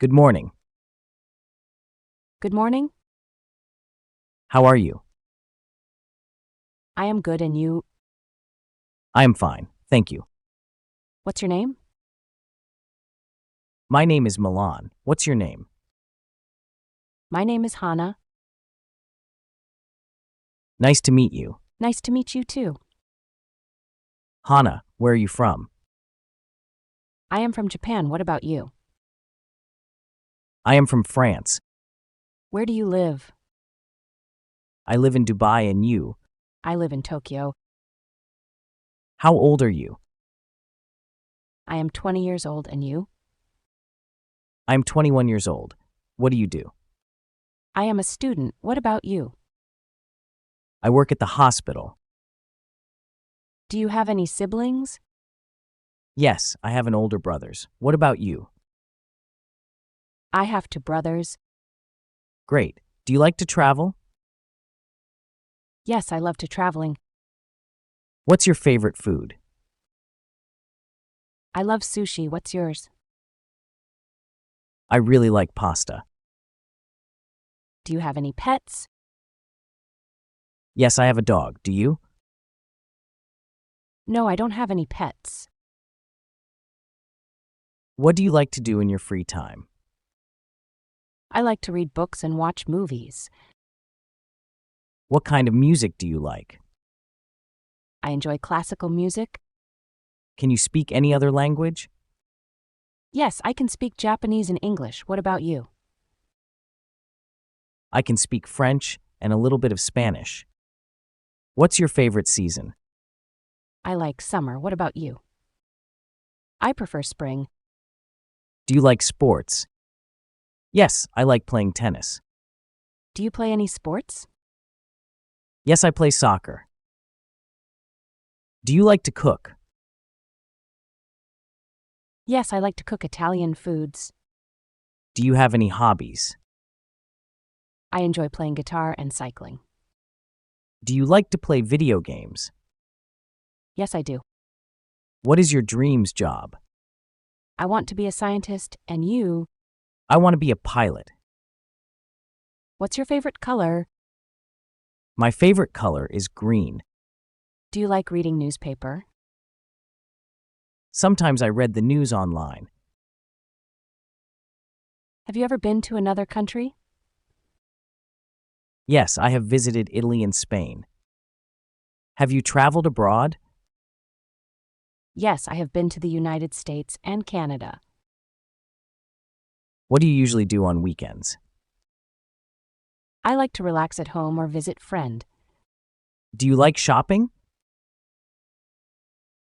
Good morning. Good morning. How are you? I am good, and you? I am fine, thank you. What's your name? My name is Milan. What's your name? My name is Hannah. Nice to meet you. Nice to meet you too. Hannah, where are you from? I am from Japan. What about you? I am from France. Where do you live? I live in Dubai, and you? I live in Tokyo. How old are you? I am 20 years old, and you? I am 21 years old. What do you do? I am a student. What about you? I work at the hospital. Do you have any siblings? Yes, I have an older brothers. What about you? I have two brothers. Great. Do you like to travel? Yes, I love to traveling. What's your favorite food? I love sushi. What's yours? I really like pasta. Do you have any pets? Yes, I have a dog. Do you? No, I don't have any pets. What do you like to do in your free time? I like to read books and watch movies. What kind of music do you like? I enjoy classical music. Can you speak any other language? Yes, I can speak Japanese and English. What about you? I can speak French and a little bit of Spanish. What's your favorite season? I like summer. What about you? I prefer spring. Do you like sports? Yes, I like playing tennis. Do you play any sports? Yes, I play soccer. Do you like to cook? Yes, I like to cook Italian foods. Do you have any hobbies? I enjoy playing guitar and cycling. Do you like to play video games? Yes, I do. What is your dreams job? I want to be a scientist, and you? I want to be a pilot. What's your favorite color? My favorite color is green. Do you like reading newspaper? Sometimes I read the news online. Have you ever been to another country? Yes, I have visited Italy and Spain. Have you traveled abroad? Yes, I have been to the United States and Canada. What do you usually do on weekends? I like to relax at home or visit friend. Do you like shopping?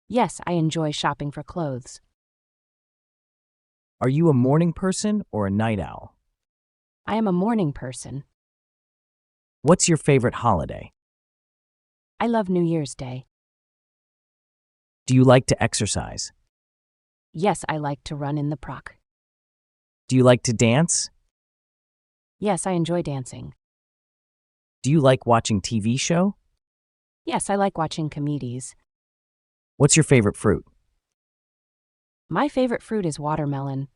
Yes, I enjoy shopping for clothes. Are you a morning person or a night owl? I am a morning person. What's your favorite holiday? I love New Year's Day. Do you like to exercise? Yes, I like to run in the park. Do you like to dance? Yes, I enjoy dancing. Do you like watching TV show? Yes, I like watching comedies. What's your favorite fruit? My favorite fruit is watermelon.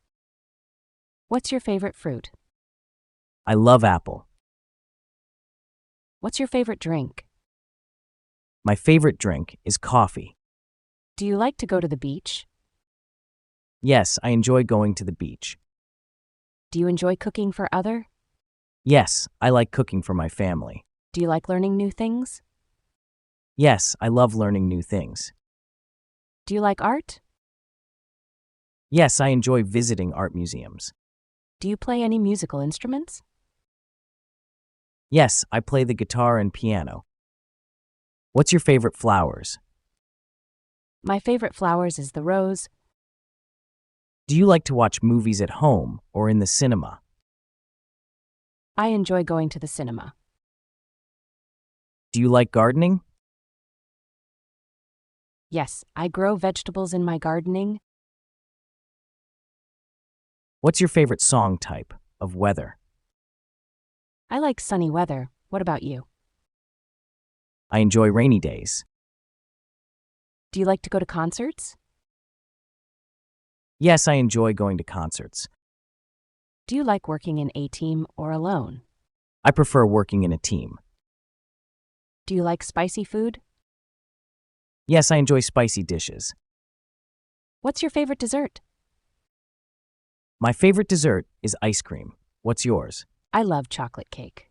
What's your favorite fruit? I love apple. What's your favorite drink? My favorite drink is coffee. Do you like to go to the beach? Yes, I enjoy going to the beach. Do you enjoy cooking for other? Yes, I like cooking for my family. Do you like learning new things? Yes, I love learning new things. Do you like art? Yes, I enjoy visiting art museums. Do you play any musical instruments? Yes, I play the guitar and piano. What's your favorite flowers? My favorite flowers is the rose. Do you like to watch movies at home or in the cinema? I enjoy going to the cinema. Do you like gardening? Yes, I grow vegetables in my gardening. What's your favorite song type of weather? I like sunny weather. What about you? I enjoy rainy days. Do you like to go to concerts? Yes, I enjoy going to concerts. Do you like working in a team or alone? I prefer working in a team. Do you like spicy food? Yes, I enjoy spicy dishes. What's your favorite dessert? My favorite dessert is ice cream. What's yours? I love chocolate cake.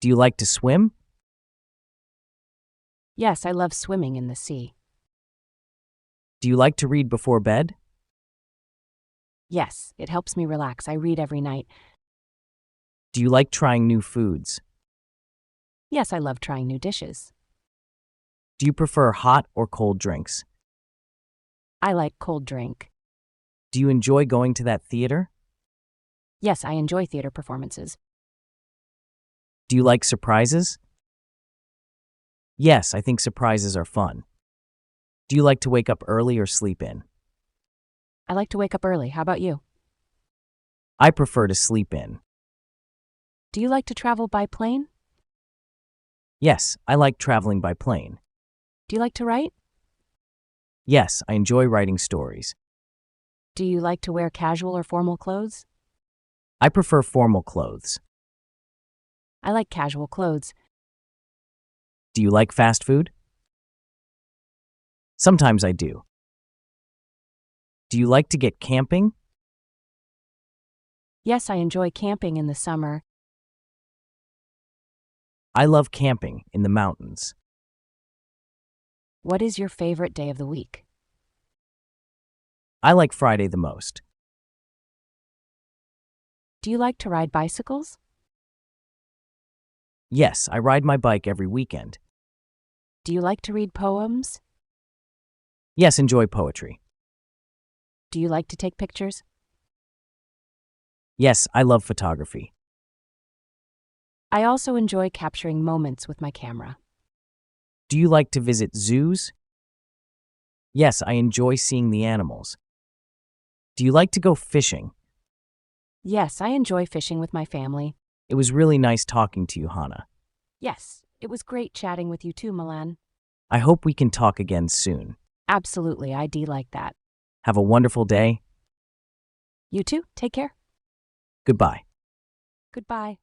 Do you like to swim? Yes, I love swimming in the sea. Do you like to read before bed? Yes, it helps me relax. I read every night. Do you like trying new foods? Yes, I love trying new dishes. Do you prefer hot or cold drinks? I like cold drink. Do you enjoy going to that theater? Yes, I enjoy theater performances. Do you like surprises? Yes, I think surprises are fun. Do you like to wake up early or sleep in? I like to wake up early. How about you? I prefer to sleep in. Do you like to travel by plane? Yes, I like traveling by plane. Do you like to write? Yes, I enjoy writing stories. Do you like to wear casual or formal clothes? I prefer formal clothes. I like casual clothes. Do you like fast food? Sometimes I do. Do you like to get camping? Yes, I enjoy camping in the summer. I love camping in the mountains. What is your favorite day of the week? I like Friday the most. Do you like to ride bicycles? Yes, I ride my bike every weekend. Do you like to read poems? Yes, enjoy poetry. Do you like to take pictures? Yes, I love photography. I also enjoy capturing moments with my camera. Do you like to visit zoos? Yes, I enjoy seeing the animals. Do you like to go fishing? Yes, I enjoy fishing with my family. It was really nice talking to you, Hannah. Yes, it was great chatting with you too, Milan. I hope we can talk again soon. Absolutely, I do like that. Have a wonderful day. You too, take care. Goodbye. Goodbye.